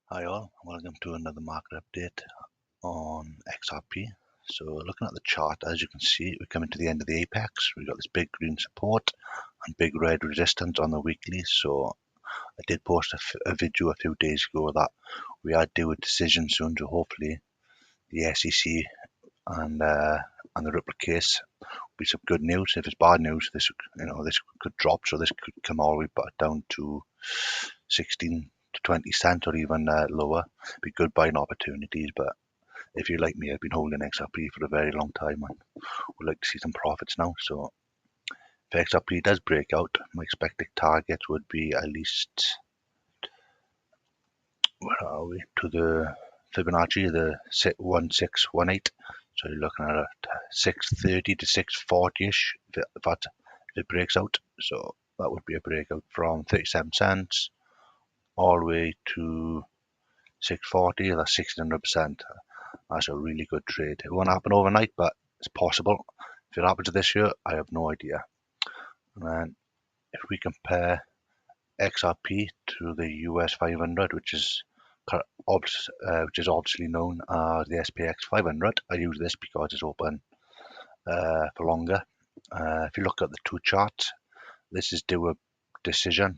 Hi all, welcome to another market update on XRP. So looking at the chart, as you can see, we're coming to the end of the apex. We've got this big green support and big red resistance on the weekly. So I did post a video a few days ago that we are due a decision soon, so hopefully the SEC and the Ripple case will be some good news. If it's bad news, this could drop, so this could come all the way back down to 16 to 20 cents or even lower. Be good buying opportunities, but if you're like me, I've been holding XRP for a very long time and would like to see some profits now. So if XRP does break out, my expected target would be at least, where are we, to the Fibonacci, the 1618. So you're looking at a 630 to 640ish if it breaks out. So that would be a breakout from 37 cents all the way to 640. That's 1600%. That's a really good trade. It won't happen overnight, but it's possible. If it happens this year, I have no idea. And then if we compare XRP to the US 500, which is obviously known as the SPX 500, I use this because it's open for longer. If you look at the two charts, this is due a decision,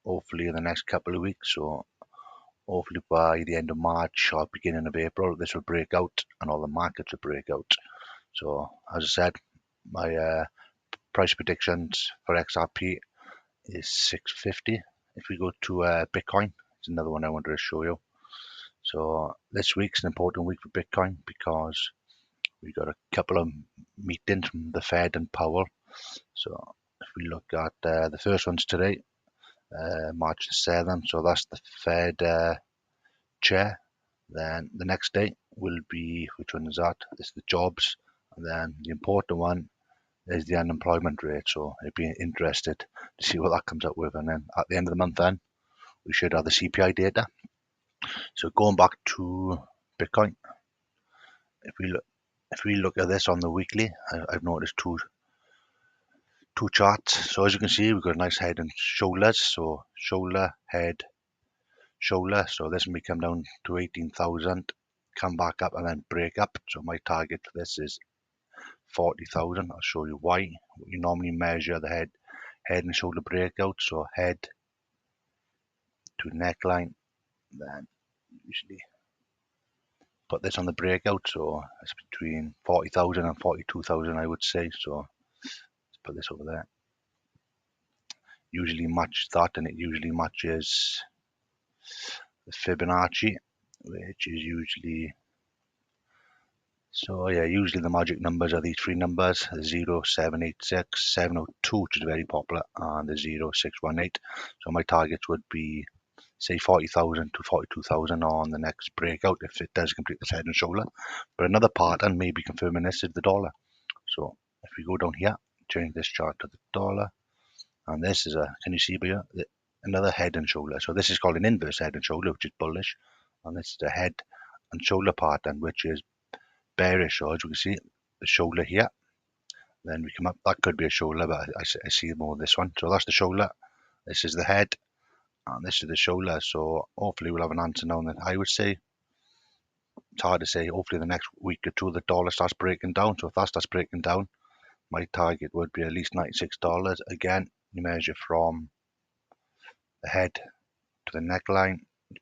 hopefully in the next couple of weeks. So hopefully by the end of March or beginning of April, this will break out and all the markets will break out. So as I said, my price predictions for XRP is 650. If we go to Bitcoin, it's another one I wanted to show you. So this week's an important week for Bitcoin because we got a couple of meetings from the Fed and Powell. So if we look at the first one's today, March the 7th, so that's the Fed chair. Then the next day will be, which one is that? It's the jobs. And then the important one is the unemployment rate. So I'd be interested to see what that comes up with. And then at the end of the month then, we should have the CPI data. So going back to Bitcoin, if we look at this on the weekly, I've noticed two charts. So as you can see, we've got a nice head and shoulders. So shoulder, head, shoulder. So this may come down to 18,000, come back up and then break up. So my target for this is 40,000. I'll show you why. You normally measure the head and shoulder breakout. So head to neckline, then usually put this on the breakout. So it's between 40,000 and 42,000, I would say. So let's put this over there. Usually match that, and it usually matches the Fibonacci, which is usually, so yeah, usually the magic numbers are these three numbers: 0, 786, 702, which is very popular, and the 0, 618. So my targets would be, say, 40,000 to 42,000 on the next breakout if it does complete this head and shoulder. But another pattern maybe confirming this is the dollar. So if we go down here, change this chart to the dollar, and this is can you see here, another head and shoulder. So this is called an inverse head and shoulder, which is bullish, and this is a head and shoulder pattern, which is bearish. So as you can see, the shoulder here, then we come up, that could be a shoulder, but I see more this one. So that's the shoulder, this is the head, and this is the shoulder. So hopefully we'll have an answer now. And then I would say, it's hard to say, hopefully the next week or two the dollar starts breaking down. So if that starts breaking down, my target would be at least $96. Again, you measure from the head to the neckline,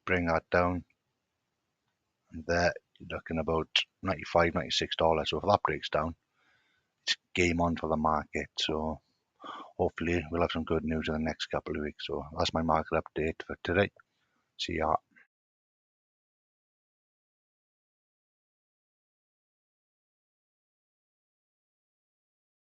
bring that down, and there you're looking about $95, $96. So if that breaks down, it's game on for the market. So hopefully we'll have some good news in the next couple of weeks. So that's my market update for today. See ya.